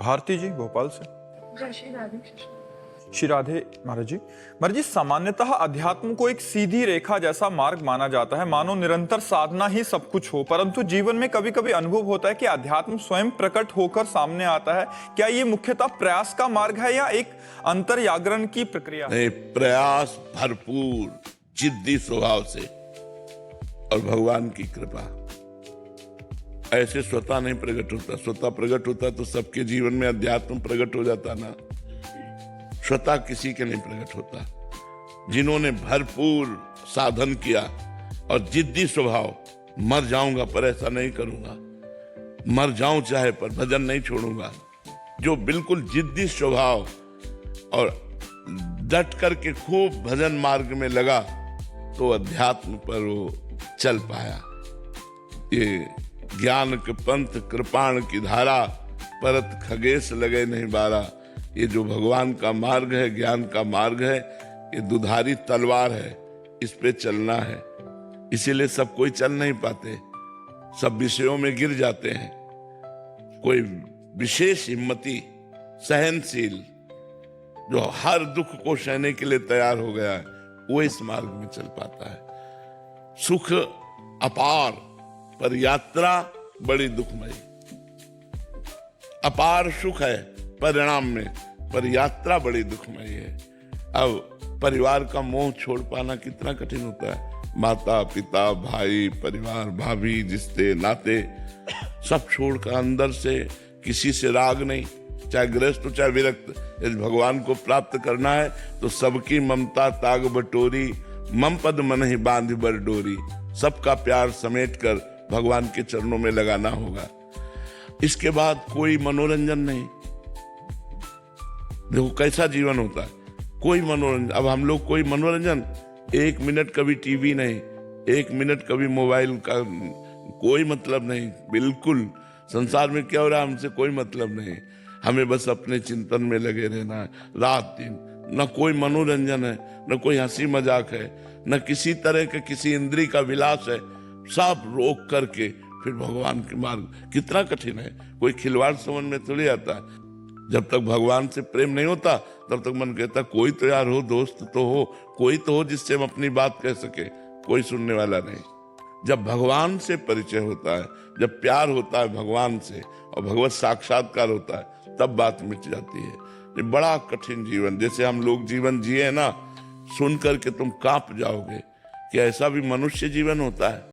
भारती जी भोपाल से। जय श्री राधे। श्री राधे महाराज जी। महाराज जी, सामान्यतः अध्यात्म को एक सीधी रेखा जैसा मार्ग माना जाता है, मानो निरंतर साधना ही सब कुछ हो। परंतु जीवन में कभी कभी अनुभव होता है कि अध्यात्म स्वयं प्रकट होकर सामने आता है। क्या ये मुख्यतः प्रयास का मार्ग है या एक अंतर्जागरण की प्रक्रिया? नहीं, प्रयास भरपूर जिद्दी स्वभाव से और भगवान की कृपा। ऐसे स्वतः नहीं प्रकट होता। स्वतः प्रकट होता तो सबके जीवन में अध्यात्म प्रकट हो जाता ना। स्वतः किसी के नहीं प्रकट होता। जिन्होंने भरपूर साधन किया और जिद्दी स्वभाव, मर जाऊंगा पर ऐसा नहीं करूंगा, मर जाऊं चाहे पर भजन नहीं छोड़ूंगा, जो बिल्कुल जिद्दी स्वभाव और डट करके खूब भजन मार्ग में लगा तो अध्यात्म पर वो चल पाया। ये ज्ञान के पंथ कृपाण की धारा, परत खगेश लगे नहीं बारा। ये जो भगवान का मार्ग है, ज्ञान का मार्ग है, ये दुधारी तलवार है, इस पे चलना है। इसीलिए सब कोई चल नहीं पाते, सब विषयों में गिर जाते हैं। कोई विशेष हिम्मती, सहनशील, जो हर दुख को सहने के लिए तैयार हो गया है, वो इस मार्ग में चल पाता है। सुख अपार पर यात्रा बड़ी दुखमयी। अपार सुख है परिणाम में, पर यात्रा बड़ी दुखमयी है। अब परिवार का मोह छोड़ पाना कितना कठिन होता है। माता पिता भाई परिवार भाभी रिश्ते नाते सब छोड़कर अंदर से किसी से राग नहीं, चाहे गृहस्थ हो चाहे विरक्त। यदि भगवान को प्राप्त करना है तो सबकी ममता ताग बटोरी, मम पद मन ही बांध बर डोरी। सबका प्यार समेट कर भगवान के चरणों में लगाना होगा। इसके बाद कोई मनोरंजन नहीं। देखो कैसा जीवन होता है, कोई मनोरंजन। अब हम लोग कोई मनोरंजन, 1 मिनट कभी टीवी नहीं, 1 मिनट कभी मोबाइल का कोई मतलब नहीं। बिल्कुल संसार में क्या हो रहा है हमसे कोई मतलब नहीं। हमें बस अपने चिंतन में लगे रहना है रात दिन। न कोई मनोरंजन है, न कोई हंसी मजाक है, न किसी तरह के किसी इंद्री का विलास है। सब रोक करके फिर भगवान के मार्ग। कितना कठिन है, कोई खिलवाड़ समझ में थोड़ी आता है। जब तक भगवान से प्रेम नहीं होता तब तक मन कहता कोई तो यार हो, दोस्त तो हो, कोई तो हो जिससे हम अपनी बात कह सके। कोई सुनने वाला नहीं। जब भगवान से परिचय होता है, जब प्यार होता है भगवान से और भगवत साक्षात्कार होता है, तब बात मिट जाती है। ये बड़ा कठिन जीवन, जैसे हम लोग जीवन जिए ना, सुन करके तुम कांप जाओगे कि ऐसा भी मनुष्य जीवन होता है।